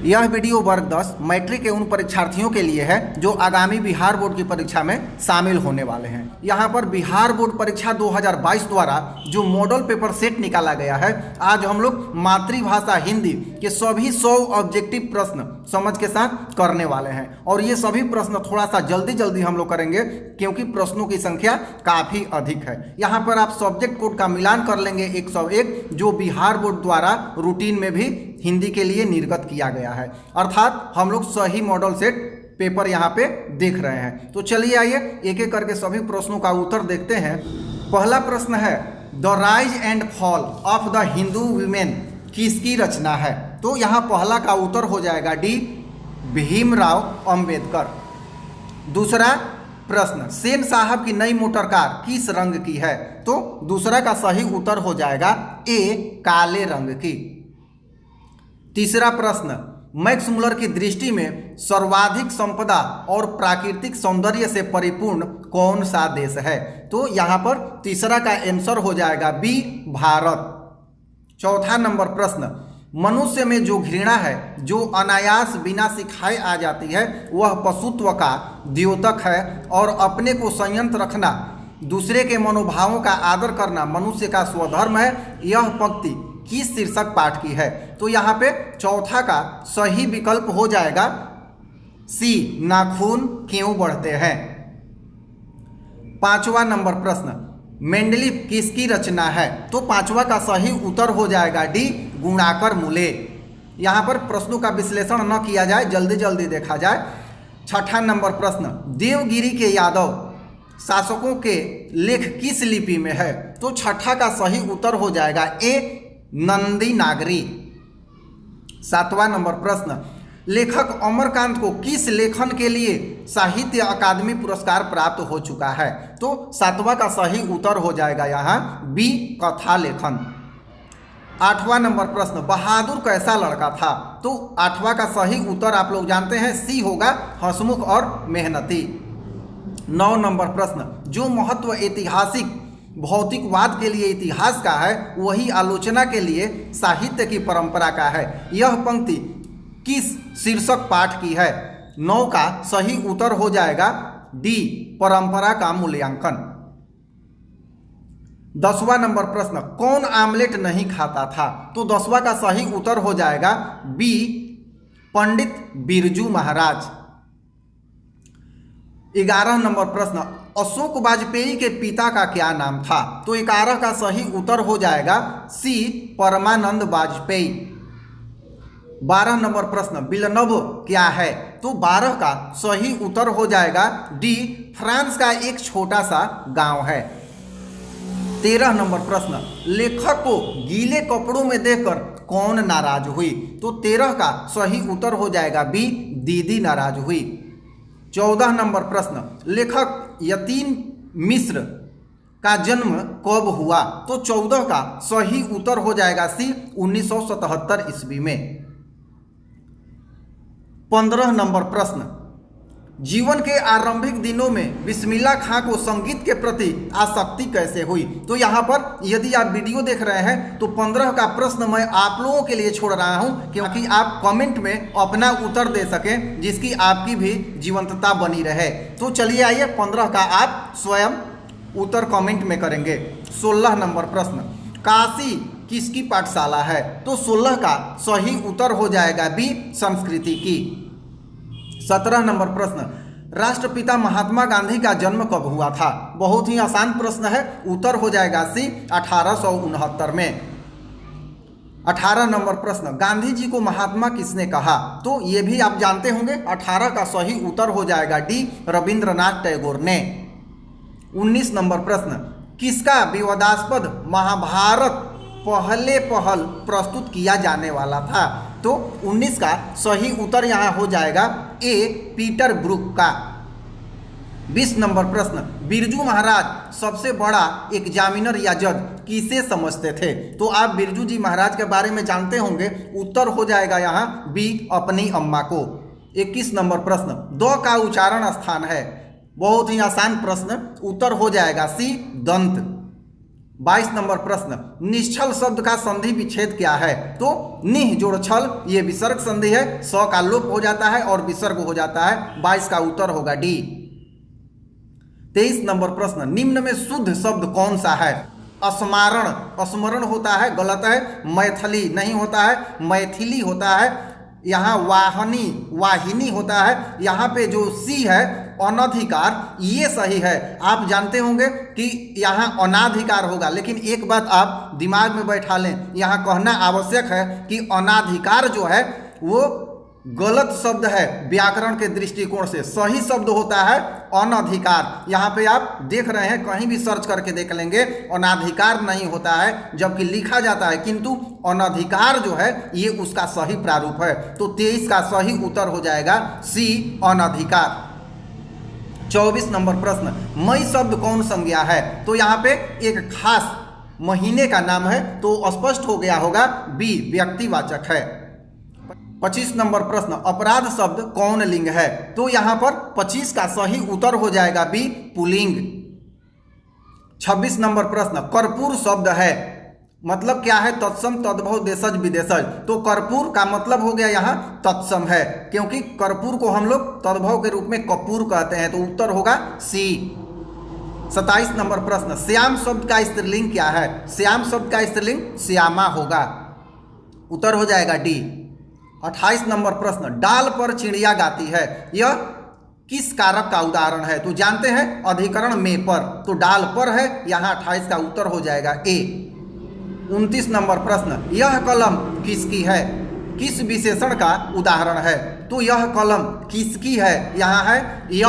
यह वीडियो वर्ग 10 मैट्रिक के उन परीक्षार्थियों के लिए है जो आगामी बिहार बोर्ड की परीक्षा में शामिल होने वाले हैं। यहाँ पर बिहार बोर्ड परीक्षा 2022 द्वारा जो मॉडल पेपर सेट निकाला गया है, आज हम लोग मातृभाषा हिंदी के सभी 100 ऑब्जेक्टिव प्रश्न समझ के साथ करने वाले हैं। और ये सभी प्रश्न थोड़ा सा जल्दी हम लोग करेंगे क्योंकि प्रश्नों की संख्या काफ़ी अधिक है। यहाँ पर आप सब्जेक्ट कोड का मिलान कर लेंगे 101, जो बिहार बोर्ड द्वारा रूटीन में भी हिंदी के लिए निर्गत किया गया है। अर्थात हम लोग सही मॉडल सेट पेपर यहाँ पे देख रहे हैं। तो चलिए आइए एक एक करके सभी प्रश्नों का उत्तर देखते हैं। पहला प्रश्न है, the rise and fall of the Hindu women किसकी रचना है? तो यहाँ पहला का उत्तर हो जाएगा डी, भीमराव अंबेडकर। दूसरा प्रश्न, सेन साहब की नई मोटर कार किस रंग की है? तो दूसरा का सही उत्तर हो जाएगा ए, काले रंग की। तीसरा प्रश्न, मैक्स मुलर की दृष्टि में सर्वाधिक संपदा और प्राकृतिक सौंदर्य से परिपूर्ण कौन सा देश है? तो यहाँ पर तीसरा का आंसर हो जाएगा बी, भारत। चौथा नंबर प्रश्न, मनुष्य में जो घृणा है जो अनायास बिना सिखाए आ जाती है वह पशुत्व का द्योतक है, और अपने को संयत रखना, दूसरे के मनोभावों का आदर करना मनुष्य का स्वधर्म है। यह पंक्ति किस शीर्षक पाठ की है? तो यहाँ पे चौथा का सही विकल्प हो जाएगा सी, नाखून क्यों बढ़ते हैं। पांचवा नंबर प्रश्न, मेंडलीफ किसकी रचना है? तो पांचवा का सही उत्तर हो जाएगा डी, गुणाकर मूले। यहाँ पर प्रश्नों का विश्लेषण न किया जाए, जल्दी देखा जाए। छठा नंबर प्रश्न, देवगिरी के यादव शासकों के लेख किस लिपि में है? तो छठा का सही उत्तर हो जाएगा ए, नंदी नागरी। सातवां नंबर प्रश्न, लेखक अमरकांत को किस लेखन के लिए साहित्य अकादमी पुरस्कार प्राप्त हो चुका है? तो सातवां का सही उत्तर हो जाएगा यहाँ बी, कथा लेखन। आठवां नंबर प्रश्न, बहादुर कैसा लड़का था? तो आठवां का सही उत्तर आप लोग जानते हैं सी होगा, हंसमुख और मेहनती। 9 नंबर प्रश्न, जो महत्व ऐतिहासिक भौतिकवाद के लिए इतिहास का है वही आलोचना के लिए साहित्य की परंपरा का है। यह पंक्ति किस शीर्षक पाठ की है? 9 का सही उत्तर हो जाएगा डी, परंपरा का मूल्यांकन। 10वां नंबर प्रश्न, कौन आमलेट नहीं खाता था? तो 10वां का सही उत्तर हो जाएगा बी, पंडित बिरजू महाराज। 11 नंबर प्रश्न, अशोक वाजपेयी के पिता का क्या नाम था? तो 11 का सही उत्तर हो जाएगा सी, परमानंद वाजपेयी। 12 नंबर प्रश्न, विलनब क्या है? तो 12 का सही उत्तर हो जाएगा डी, फ्रांस का एक छोटा सा गांव है। 13 नंबर प्रश्न, लेखक को गीले कपड़ों में देखकर कौन नाराज हुई? तो 13 का सही उत्तर हो जाएगा बी, दीदी नाराज हुई। 14 नंबर प्रश्न, लेखक यतीन मिश्र का जन्म कब हुआ? तो 14 का सही उत्तर हो जाएगा सी, 1977 ईस्वी में। 15 नंबर प्रश्न, जीवन के आरंभिक दिनों में बिस्मिल्लाह खां को संगीत के प्रति आसक्ति कैसे हुई? तो यहाँ पर यदि आप वीडियो देख रहे हैं तो 15 का प्रश्न मैं आप लोगों के लिए छोड़ रहा हूँ क्योंकि आप कमेंट में अपना उत्तर दे सकें, जिसकी आपकी भी जीवंतता बनी रहे। तो चलिए आइए 15 का आप स्वयं उत्तर कमेंट में करेंगे। 16 नंबर प्रश्न, काशी किसकी पाठशाला है? तो 16 का सही उत्तर हो जाएगा बी, संस्कृति की। 17 नंबर प्रश्न, राष्ट्रपिता महात्मा गांधी का जन्म कब हुआ था? बहुत ही आसान प्रश्न है, उत्तर हो जाएगा सी, 1869 में। 18 नंबर प्रश्न, गांधी जी को महात्मा किसने कहा? तो ये भी आप जानते होंगे, 18 का सही उत्तर हो जाएगा डी, रविंद्रनाथ टैगोर ने। 19 नंबर प्रश्न, किसका विवादास्पद महाभारत पहल प्रस्तुत किया जाने वाला था? तो 19 का सही उत्तर यहाँ हो जाएगा ए, पीटर ब्रूक का। 20 नंबर प्रश्न, बिरजू महाराज सबसे बड़ा एग्जामिनर या जज किसे समझते थे? तो आप बिरजू जी महाराज के बारे में जानते होंगे, उत्तर हो जाएगा यहाँ बी, अपनी अम्मा को। 21 नंबर प्रश्न, द का उच्चारण स्थान है? बहुत ही आसान प्रश्न, उत्तर हो जाएगा सी, दंत। 22 नंबर प्रश्न, निश्चल शब्द का संधि विच्छेद क्या है? तो निह जोड़ छल, ये विसर्ग संधि है, स का लोप हो जाता है और विसर्ग हो जाता है। 22 का उत्तर होगा डी। 23 नंबर प्रश्न, निम्न में शुद्ध शब्द कौन सा है? स्मरण, स्मरण होता है, गलत है। मैथिली नहीं होता है, मैथिली होता है। यहाँ वाहनी, वाहिनी होता है। यहाँ पे जो सी है अनधिकार, ये सही है। आप जानते होंगे कि यहाँ अनाधिकार होगा, लेकिन एक बात आप दिमाग में बैठा लें, यहाँ कहना आवश्यक है कि अनाधिकार जो है वो गलत शब्द है व्याकरण के दृष्टिकोण से। सही शब्द होता है अनधिकार। यहाँ पे आप देख रहे हैं, कहीं भी सर्च करके देख लेंगे, अनाधिकार नहीं होता है जबकि लिखा जाता है, किंतु अनधिकार जो है ये उसका सही प्रारूप है। तो 23 का सही उत्तर हो जाएगा सी, अनधिकार। 24 नंबर प्रश्न, मई शब्द कौन संज्ञा है? तो यहाँ पे एक खास महीने का नाम है, तो स्पष्ट हो गया होगा बी, व्यक्तिवाचक है। 25 नंबर प्रश्न, अपराध शब्द कौन लिंग है? तो यहाँ पर 25 का सही उत्तर हो जाएगा बी, पुल्लिंग। 26 नंबर प्रश्न, कर्पूर शब्द है, मतलब क्या है? तत्सम, तद्भव, देशज, विदेशज। तो कर्पूर का मतलब हो गया यहाँ तत्सम है, क्योंकि कर्पूर को हम लोग तद्भव के रूप में कपूर कहते हैं, तो उत्तर होगा सी। 27 नंबर प्रश्न, श्याम शब्द का स्त्रीलिंग क्या है? श्याम शब्द का स्त्रीलिंग श्यामा होगा, उत्तर हो जाएगा डी। 28 नंबर प्रश्न, डाल पर चिड़िया गाती है, यह किस कारक का उदाहरण है? तो जानते हैं अधिकरण में पर, तो डाल पर है, यहाँ 28 का उत्तर हो जाएगा ए। 29 नंबर प्रश्न, यह कलम किसकी है? किस विशेषण का उदाहरण है? तो यह कलम किसकी है? यहाँ है यह,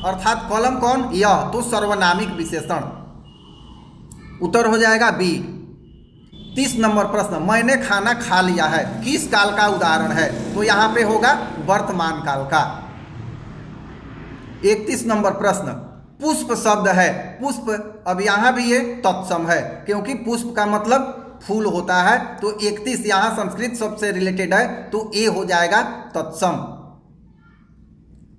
अर्थात कलम कौन? यह, तो सर्वनामिक विशेषण, उत्तर हो जाएगा बी। 30 नंबर प्रश्न, मैंने खाना खा लिया है, किस काल का उदाहरण है? तो यहाँ पे होगा वर्तमान काल का। 31 नंबर प्रश्न, पुष्प शब्द है, पुष्प, अब यहाँ भी ये तत्सम है, क्योंकि पुष्प का मतलब फूल होता है। तो 31 यहाँ संस्कृत शब्द से रिलेटेड है, तो ए हो जाएगा तत्सम।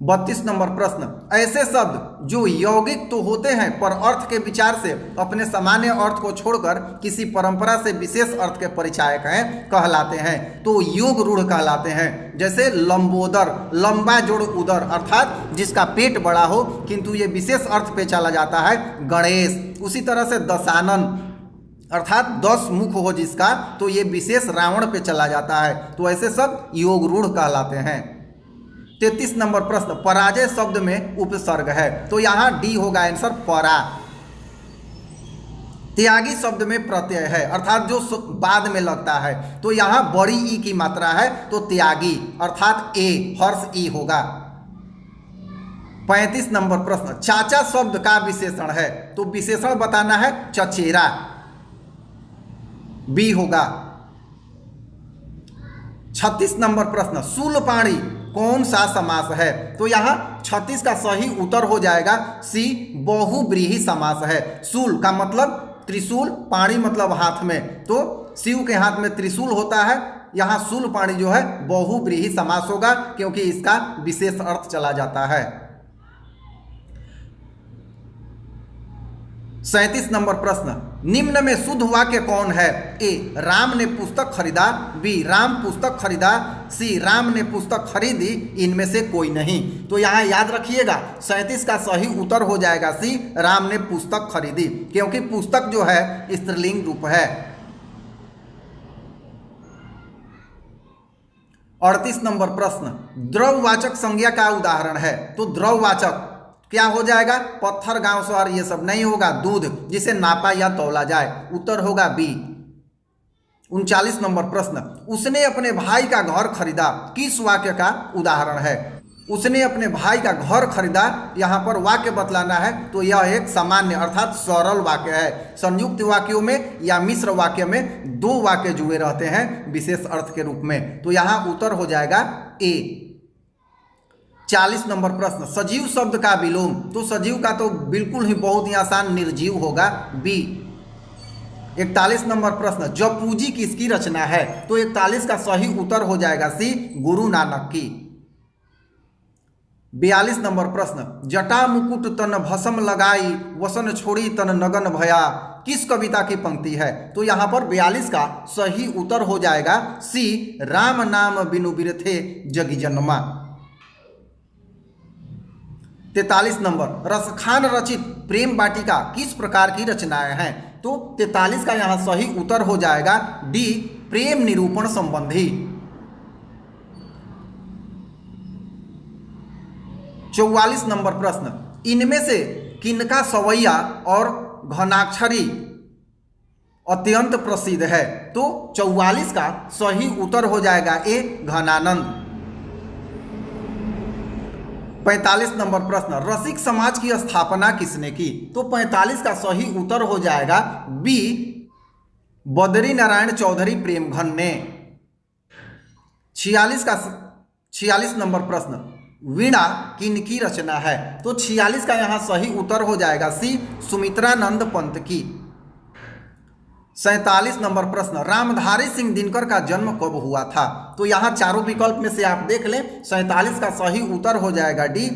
32 नंबर प्रश्न, ऐसे शब्द जो यौगिक तो होते हैं पर अर्थ के विचार से अपने सामान्य अर्थ को छोड़कर किसी परंपरा से विशेष अर्थ के परिचायक हैं, कहलाते हैं, तो योग रूढ़ कहलाते हैं। जैसे लंबोदर, लंबा जोड़ उदर, अर्थात जिसका पेट बड़ा हो किंतु ये विशेष अर्थ पे चला जाता है, गणेश। उसी तरह से दशानन, अर्थात 10 मुख हो जिसका, तो ये विशेष रावण पे चला जाता है, तो ऐसे शब्द योग रूढ़ कहलाते हैं। 33 नंबर प्रश्न, पराजय शब्द में उपसर्ग है, तो यहाँ डी होगा आंसर, परा। त्यागी शब्द में प्रत्यय है, अर्थात जो बाद में लगता है, तो यहाँ बड़ी ई की मात्रा है, तो त्यागी, अर्थात ए, हर्ष ई होगा। 35 नंबर प्रश्न, चाचा शब्द का विशेषण है, तो विशेषण बताना है चचेरा, बी होगा। 36 नंबर प्रश्न, शूलपाणी कौन सा समास है? तो यहाँ 36 का सही उत्तर हो जाएगा सी, बहुव्रीहि समास है। शूल का मतलब त्रिशूल, पाणी मतलब हाथ में, तो शिव के हाथ में त्रिशूल होता है, यहाँ शूलपाणी जो है बहुव्रीहि समास होगा, क्योंकि इसका विशेष अर्थ चला जाता है। 37 नंबर प्रश्न, निम्न में शुद्ध वाक्य कौन है? ए, राम ने पुस्तक खरीदा, बी, राम पुस्तक खरीदा, सी, राम ने पुस्तक खरीदी, इनमें से कोई नहीं। तो यहाँ याद रखिएगा 37 का सही उत्तर हो जाएगा सी, राम ने पुस्तक खरीदी, क्योंकि पुस्तक जो है स्त्रीलिंग रूप है। 38 नंबर प्रश्न, द्रववाचक संज्ञा का उदाहरण है, तो द्रववाचक क्या हो जाएगा? पत्थर, गांव, शहर, ये सब नहीं होगा, दूध जिसे नापा या तौला जाए, उत्तर होगा बी। 39 नंबर प्रश्न, उसने अपने भाई का घर खरीदा, किस वाक्य का उदाहरण है? उसने अपने भाई का घर खरीदा, यहाँ पर वाक्य बतलाना है, तो यह एक सामान्य अर्थात सरल वाक्य है। संयुक्त वाक्यों में या मिश्र वाक्य में 2 वाक्य जुड़े रहते हैं विशेष अर्थ के रूप में, तो यहाँ उत्तर हो जाएगा ए। 40 नंबर प्रश्न, सजीव शब्द का विलोम, तो सजीव का तो बिल्कुल ही बहुत ही आसान निर्जीव होगा, बी। 41 नंबर प्रश्न, जपूजी किसकी रचना है? तो 41 का सही उत्तर हो जाएगा सी, गुरु नानक की। 42 नंबर प्रश्न, जटा मुकुट तन भस्म लगाई, वसन छोड़ी तन नगन भया, किस कविता की पंक्ति है? तो यहाँ पर 42 का सही उत्तर हो जाएगा सी, राम नाम बिनु बिरथे जगी जन्मा। 43 नंबर, रसखान रचित प्रेम वाटिका किस प्रकार की रचनाएं हैं? तो 43 का यहाँ सही उत्तर हो जाएगा डी, प्रेम निरूपण संबंधी। 44 नंबर प्रश्न, इनमें से किनका सवैया और घनाक्षरी अत्यंत प्रसिद्ध है? तो 44 का सही उत्तर हो जाएगा ए, घनानंद। 45 नंबर प्रश्न, रसिक समाज की स्थापना किसने की? तो 45 का सही उत्तर हो जाएगा बी, बद्री नारायण चौधरी प्रेमघन ने। 46 नंबर प्रश्न, वीणा किनकी रचना है? तो 46 का यहाँ सही उत्तर हो जाएगा सी, सुमित्रानंद पंत की। 47 नंबर प्रश्न, रामधारी सिंह दिनकर का जन्म कब हुआ था? तो यहाँ चारों विकल्प में से आप देख लें, 47 का सही उत्तर हो जाएगा डी।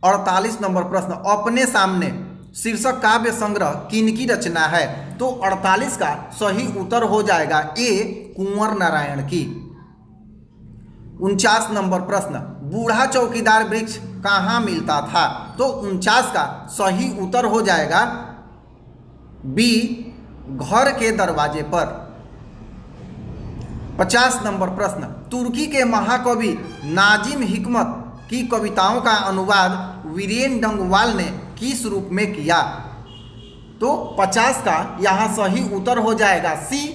48 नंबर प्रश्न, अपने सामने शीर्षक काव्य संग्रह किनकी रचना है? तो 48 का सही उत्तर हो जाएगा ए, कुंवर नारायण की। 49 नंबर प्रश्न, बूढ़ा चौकीदार वृक्ष कहाँ मिलता था? तो 49 का सही उत्तर हो जाएगा बी, घर के दरवाजे पर। 50 नंबर प्रश्न, तुर्की के महाकवि नाजिम हिकमत की कविताओं का अनुवाद वीरेन डंगवाल ने किस रूप में किया? तो 50 का यहाँ सही उत्तर हो जाएगा सी,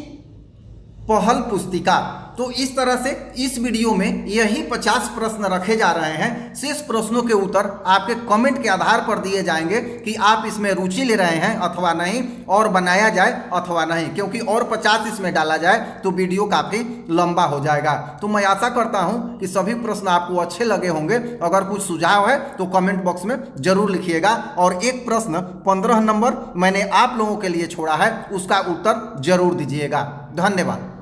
पहल पुस्तिका। तो इस तरह से इस वीडियो में यही 50 प्रश्न रखे जा रहे हैं। शेष प्रश्नों के उत्तर आपके कमेंट के आधार पर दिए जाएंगे कि आप इसमें रुचि ले रहे हैं अथवा नहीं, और बनाया जाए अथवा नहीं, क्योंकि और 50 इसमें डाला जाए तो वीडियो काफ़ी लंबा हो जाएगा। तो मैं आशा करता हूं कि सभी प्रश्न आपको अच्छे लगे होंगे। अगर कुछ सुझाव है तो कमेंट बॉक्स में जरूर लिखिएगा। और एक प्रश्न 15 नंबर मैंने आप लोगों के लिए छोड़ा है, उसका उत्तर जरूर दीजिएगा। धन्यवाद।